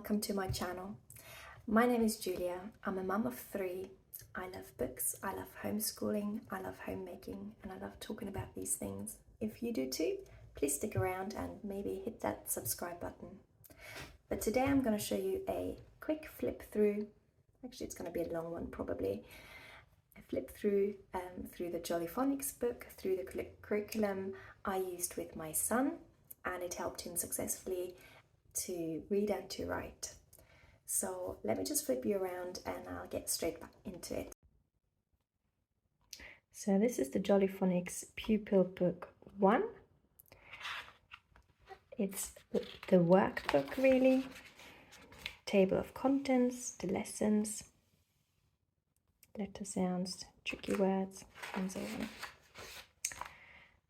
welcome to my channel. My name is Julia. I'm a mum of 3. I love books, I love homeschooling, I love homemaking, and I love talking about these things. If you do too, please stick around and maybe hit that subscribe button. But today I'm going to show you a quick flip through. Actually, it's going to be a long one probably. A flip through through the Jolly Phonics book, through the curriculum I used with my son, and it helped him successfully to read and to write. So let me just flip you around and I'll get straight back into it. So this is the Jolly Phonics Pupil Book 1. It's the workbook really, table of contents, the lessons, letter sounds, tricky words, and so on.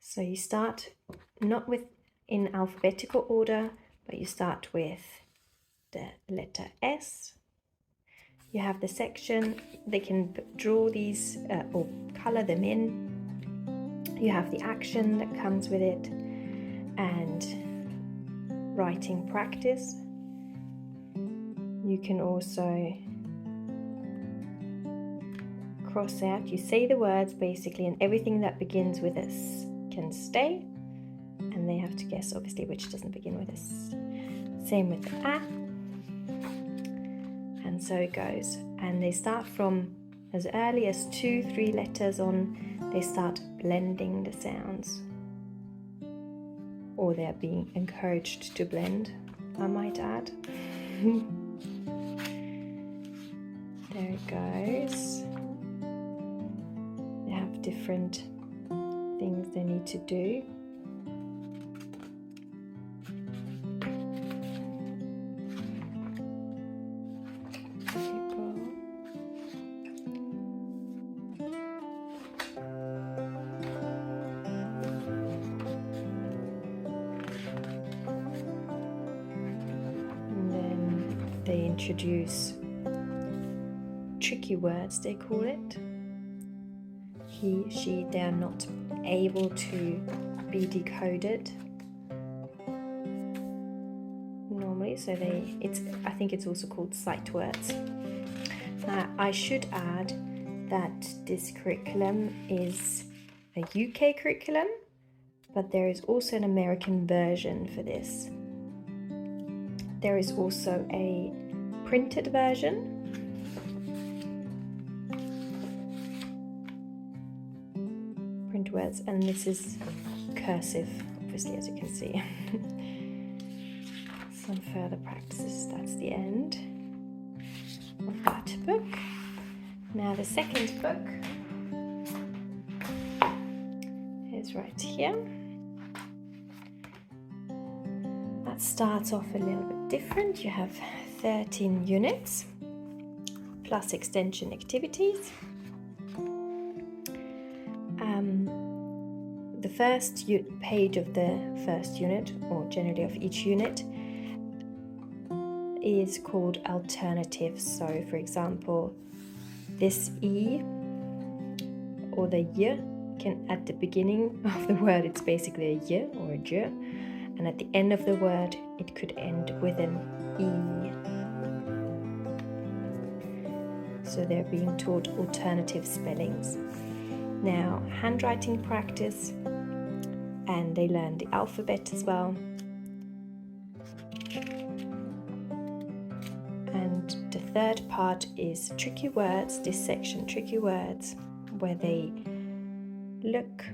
So you start not in alphabetical order, but you start with the letter S. You have the section, they can draw these or color them in. You have the action that comes with it and writing practice. You can also cross out, you say the words basically, and everything that begins with S can stay, and they have to guess obviously which doesn't begin with S. Same with the A, and so it goes. And they start from as early as 2-3 letters on, they start blending the sounds, or they're being encouraged to blend, I might add. There it goes. They have different things they need to do. They introduce tricky words, they call it. He, she, they are not able to be decoded normally, so I think it's also called sight words. Now, I should add that this curriculum is a UK curriculum, but there is also an American version for this. There is also a printed version. Print words, and this is cursive, obviously, as you can see. Some further practices, that's the end of that book. Now the second book is right here. That starts off a little bit different. You have 13 units plus extension activities. The first page of the first unit, or generally of each unit, is called alternatives. So for example, this E or the Y can, at the beginning of the word, it's basically a Y or a J. And at the end of the word, it could end with an E. So they're being taught alternative spellings. Now, handwriting practice, and they learn the alphabet as well. And the third part is tricky words, this section, tricky words, where they look,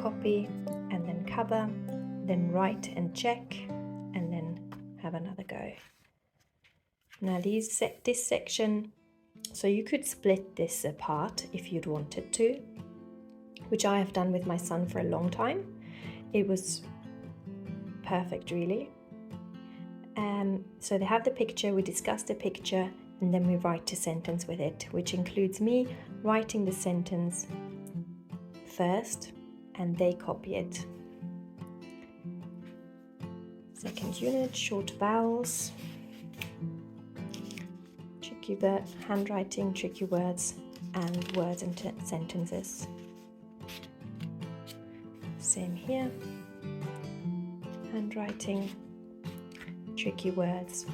copy, and then cover, then write and check, and then have another go. Now this section, so you could split this apart if you'd wanted to, which I have done with my son for a long time. It was perfect really. So they have the picture, we discuss the picture, and then we write a sentence with it, which includes me writing the sentence first and they copy it. Second unit, short vowels, tricky handwriting, tricky words, and words and sentences. Same here, handwriting, tricky words,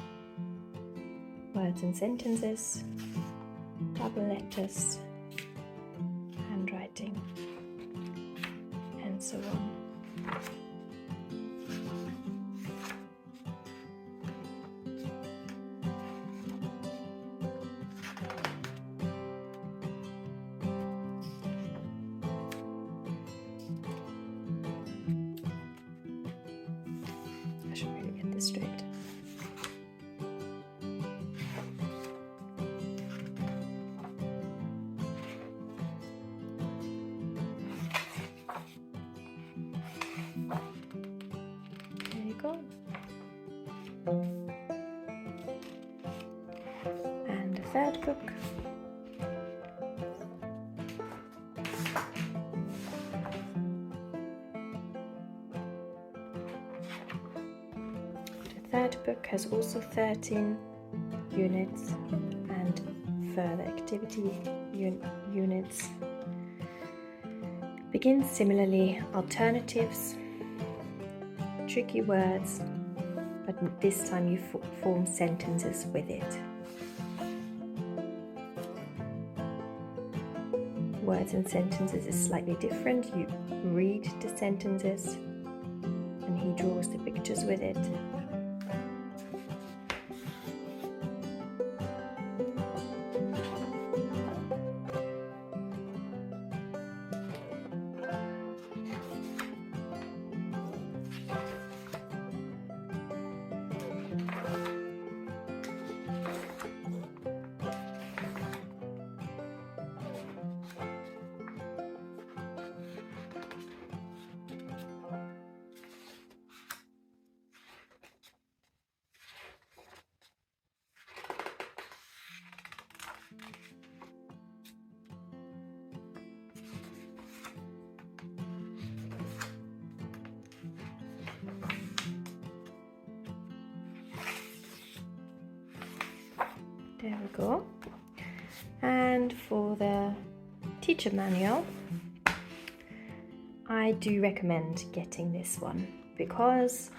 words and sentences, double letters, handwriting, and so on. I should really get this straight. There you go. And the third book. Third book has also 13 units and further activity units. Begins similarly, alternatives, tricky words, but this time you form sentences with it. Words and sentences is slightly different. You read the sentences and he draws the pictures with it. There we go. And for the teacher manual, I do recommend getting this one because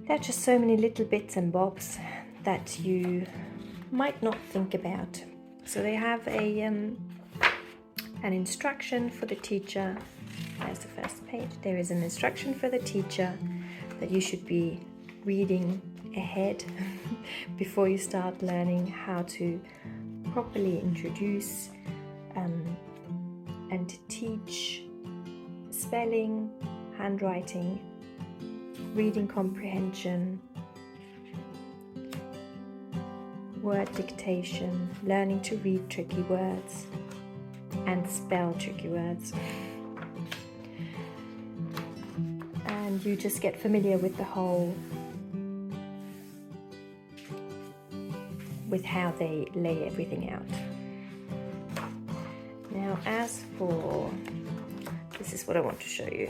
there are just so many little bits and bobs that you might not think about. So they have an instruction for the teacher. There's the first page. There is an instruction for the teacher that you should be reading ahead before you start learning how to properly introduce and teach spelling, handwriting, reading comprehension, word dictation, learning to read tricky words and spell tricky words. And you just get familiar with the whole, with how they lay everything out. Now, as for, this is what I want to show you.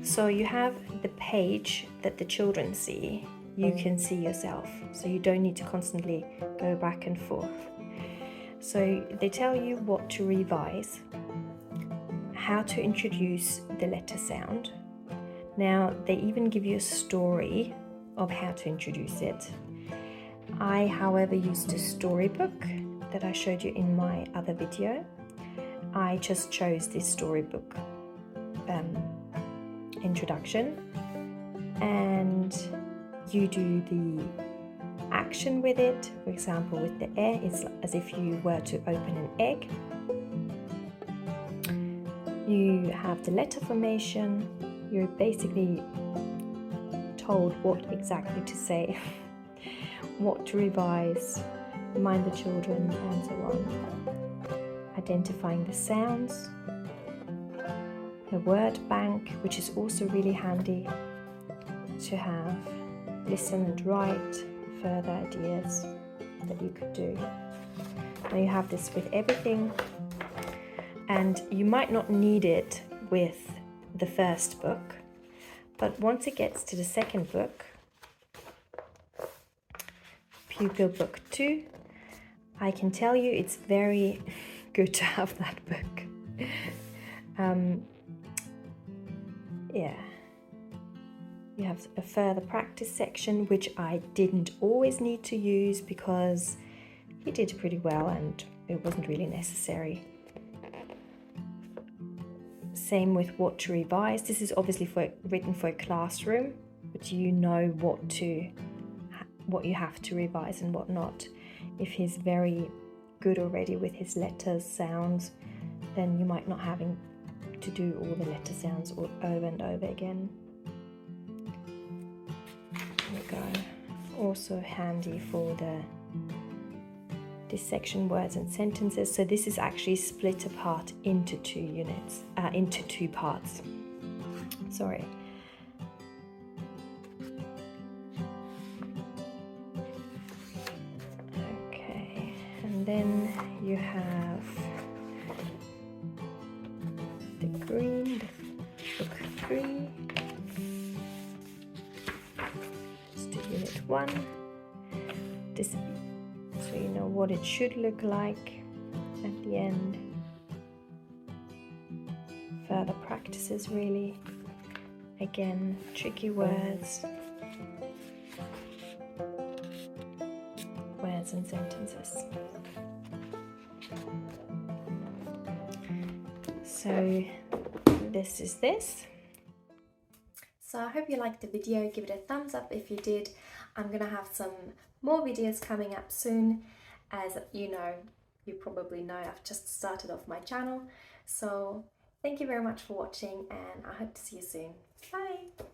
So you have the page that the children see, you can see yourself, so you don't need to constantly go back and forth. So they tell you what to revise, how to introduce the letter sound. Now they even give you a story of how to introduce it. I, however, used a storybook that I showed you in my other video. I just chose this storybook introduction, and you do the action with it. For example, with the air, it's as if you were to open an egg. You have the letter formation. You're basically told what exactly to say, what to revise, remind the children, and so on. Identifying the sounds, the word bank, which is also really handy to have. Listen and write further ideas that you could do. Now you have this with everything, and you might not need it with the first book, but once it gets to the second book, Pupil Book 2, I can tell you it's very good to have that book. You have a further practice section, which I didn't always need to use because he did pretty well and it wasn't really necessary. Same with what to revise. This is obviously written for a classroom, but you know what you have to revise and what not. If he's very good already with his letters, sounds, then you might not having to do all the letter sounds over and over again. There we go. Also handy for this section, words and sentences. So this is actually split apart into two parts. Sorry. Okay, and then you have the green, book 3. Let's do unit 1. This, so you know what it should look like at the end. Further practices really. Again, tricky words. Words and sentences. So this is this. So I hope you liked the video. Give it a thumbs up if you did. I'm gonna have some more videos coming up soon. As you probably know, I've just started off my channel. So thank you very much for watching and I hope to see you soon. Bye!